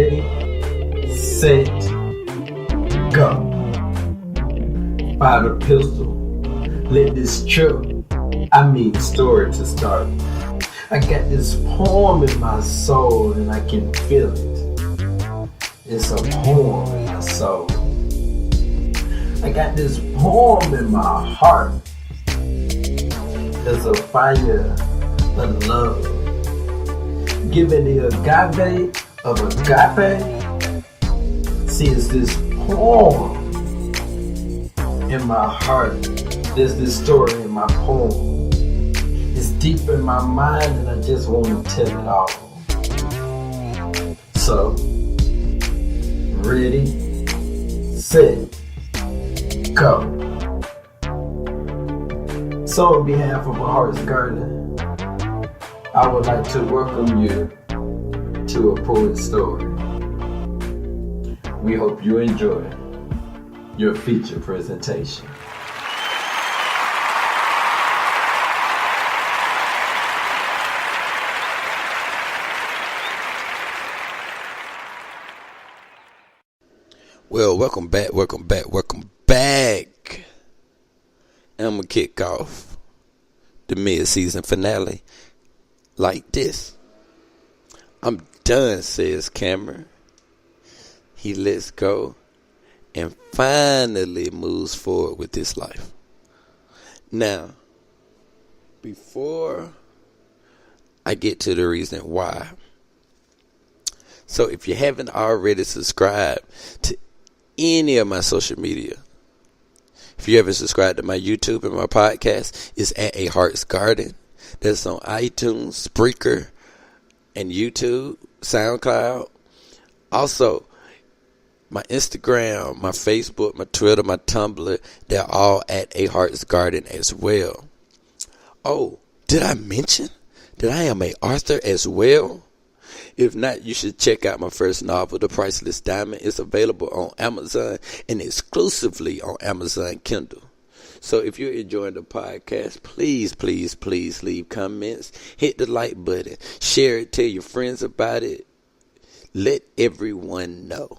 Ready, set, go. Fire the pistol. Let this story to start. I got this poem in my soul and I can feel it. It's a poem in my soul. I got this poem in my heart. There's a fire of love. Giving the agave of agape. See, it's this poem in my heart. There's this story in my poem. It's deep in my mind and I just want to tell it all. So, ready, set, go. So on behalf of My Heart's Garden, I would like to welcome you to a poet's story. We hope you enjoy your feature presentation. Well, welcome back. And I'm going to kick off the mid-season finale like this. I'm done, says Cameron. He lets go and finally moves forward with his life. Now, before I get to the reason why, so if you haven't already subscribed to any of my social media, if you haven't subscribed to my YouTube and my podcast, it's at A Heart's Garden. That's on iTunes, Spreaker, and YouTube, SoundCloud. Also, my Instagram, my Facebook, my Twitter, my Tumblr, they're all at A Heart's Garden as well. Oh, did I mention that I am an author as well? If not, you should check out my first novel, The Priceless Diamond. It's available on Amazon and exclusively on Amazon Kindle. So if you're enjoying the podcast, please leave comments. Hit the like button. Share it. Tell your friends about it. Let everyone know.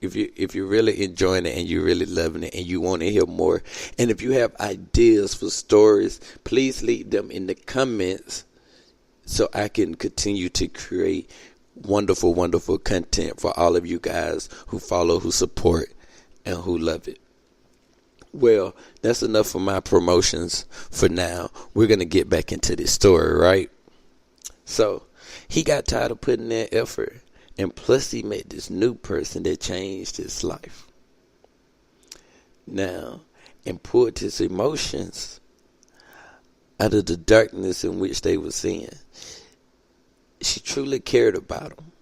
If you're really enjoying it and you're really loving it and you want to hear more. And if you have ideas for stories, please leave them in the comments, so I can continue to create wonderful content for all of you guys who follow, who support, and who love it. Well, that's enough for my promotions for now. We're going to get back into this story, right? So, he got tired of putting in effort, and plus he met this new person that changed his life. Now, and pulled his emotions out of the darkness in which they were seeing. She truly cared about him.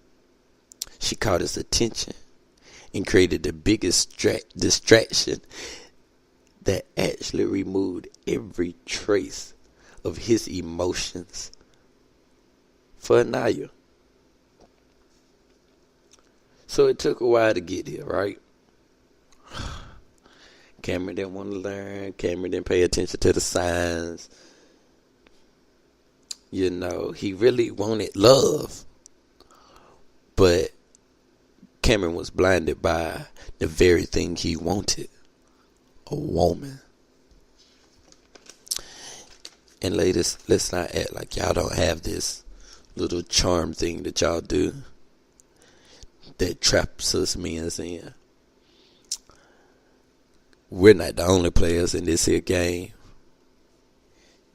She caught his attention and created the biggest distraction that actually removed every trace of his emotions for Aniyah. So it took a while to get here, right? Cameron didn't want to learn. Cameron didn't pay attention to the signs. You know, he really wanted love. But Cameron was blinded by the very thing he wanted. A woman. And ladies, let's not act like y'all don't have this little charm thing that y'all do that traps us men in. We're not the only players in this here game.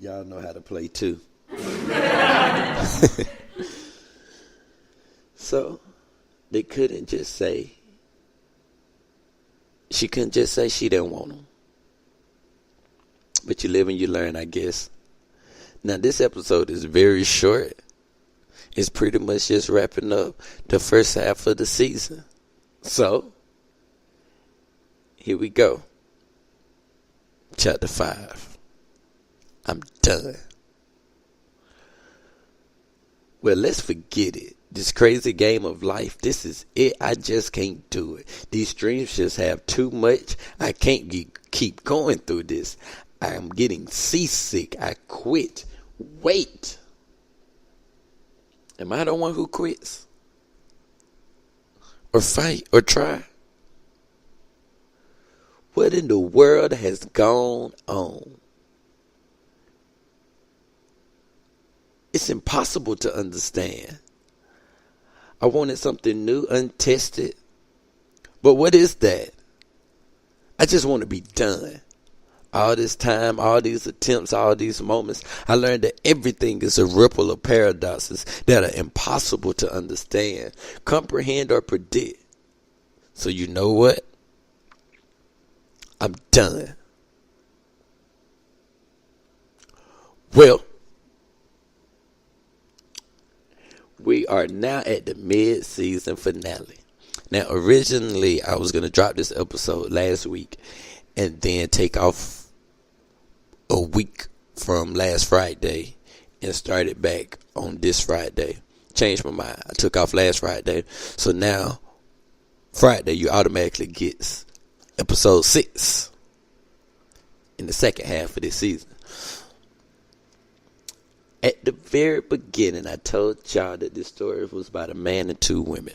Y'all know how to play too. So they couldn't just say, she couldn't just say she didn't want him. But you live and you learn, I guess. Now this episode is very short. It's pretty much just wrapping up the first half of the season. So here we go. Chapter 5. I'm done. Well, let's forget it. This crazy game of life, this is it. I just can't do it. These dreams just have too much. I can't keep going through this. I am getting seasick. I quit. Wait. Am I the one who quits? or fight or try? What in the world has gone on? It's impossible to understand. I wanted something new, untested. But what is that? I just want to be done. All this time, all these attempts, all these moments, I learned that everything is a ripple of paradoxes that are impossible to understand, comprehend, or predict. So you know what? I'm done. Well, we are now at the mid-season finale. Now, originally, I was going to drop this episode last week and then take off a week from last Friday and start it back on this Friday. Changed my mind. I took off last Friday. So now, Friday, you automatically get episode 6 in the second half of this season. At the very beginning, I told y'all that this story was about a man and 2 women.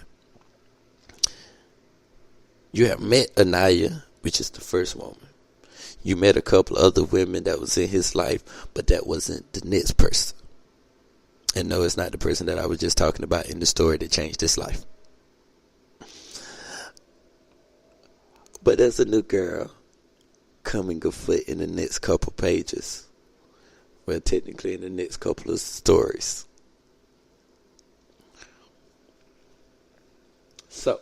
You have met Aniyah, which is the first woman. You met a couple other women that was in his life, but that wasn't the next person. And no, it's not the person that I was just talking about in the story that changed his life. But there's a new girl coming afoot in the next couple pages. Well, technically in the next couple of stories. So,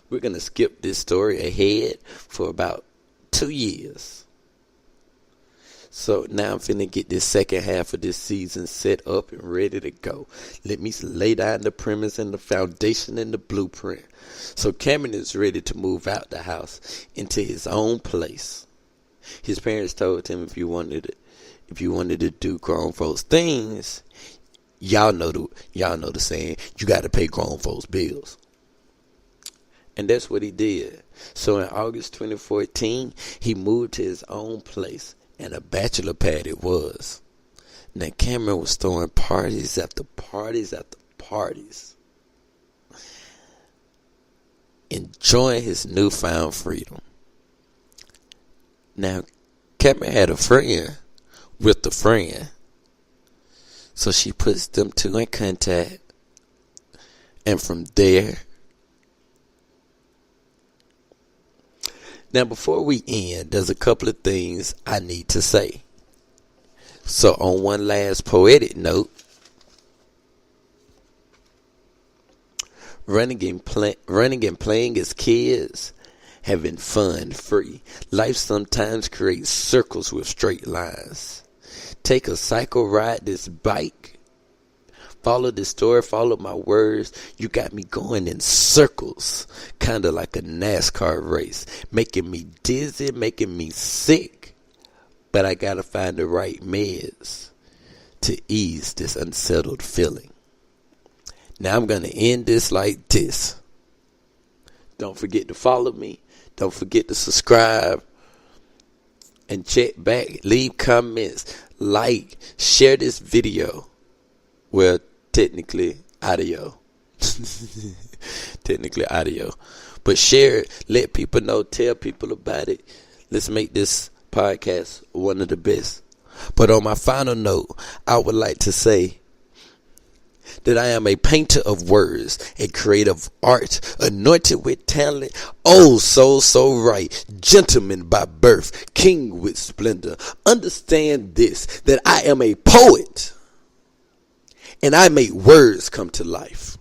we're going to skip this story ahead for about 2 years. So now I'm finna get this second half of this season set up and ready to go. Let me lay down the premise and the foundation and the blueprint. So Cameron is ready to move out the house into his own place. His parents told him if you wanted to do grown folks things, y'all know the saying, you got to pay grown folks bills. And that's what he did. So in August 2014, he moved to his own place, and a bachelor pad it was. Now Cameron was throwing parties after parties after parties, enjoying his newfound freedom. Now Cameron had a friend with a friend, so she puts them two in contact, and from there. Now, before we end, there's a couple of things I need to say. So, on one last poetic note, running and playing as kids, having fun free. Life sometimes creates circles with straight lines. Take a cycle ride this bike. Follow the story, follow my words. You got me going in circles, kind of like a NASCAR race, making me dizzy, making me sick. But I got to find the right meds to ease this unsettled feeling. Now I'm going to end this like this. Don't forget to follow me. Don't forget to subscribe and check back. Leave comments, like, share this video. Well, technically audio. But share it. Let people know. Tell people about it. Let's make this podcast one of the best. But on my final note, I would like to say that I am a painter of words, a creator of art, anointed with talent, oh so right, gentleman by birth, king with splendor. Understand this, that I am a poet. And I make words come to life.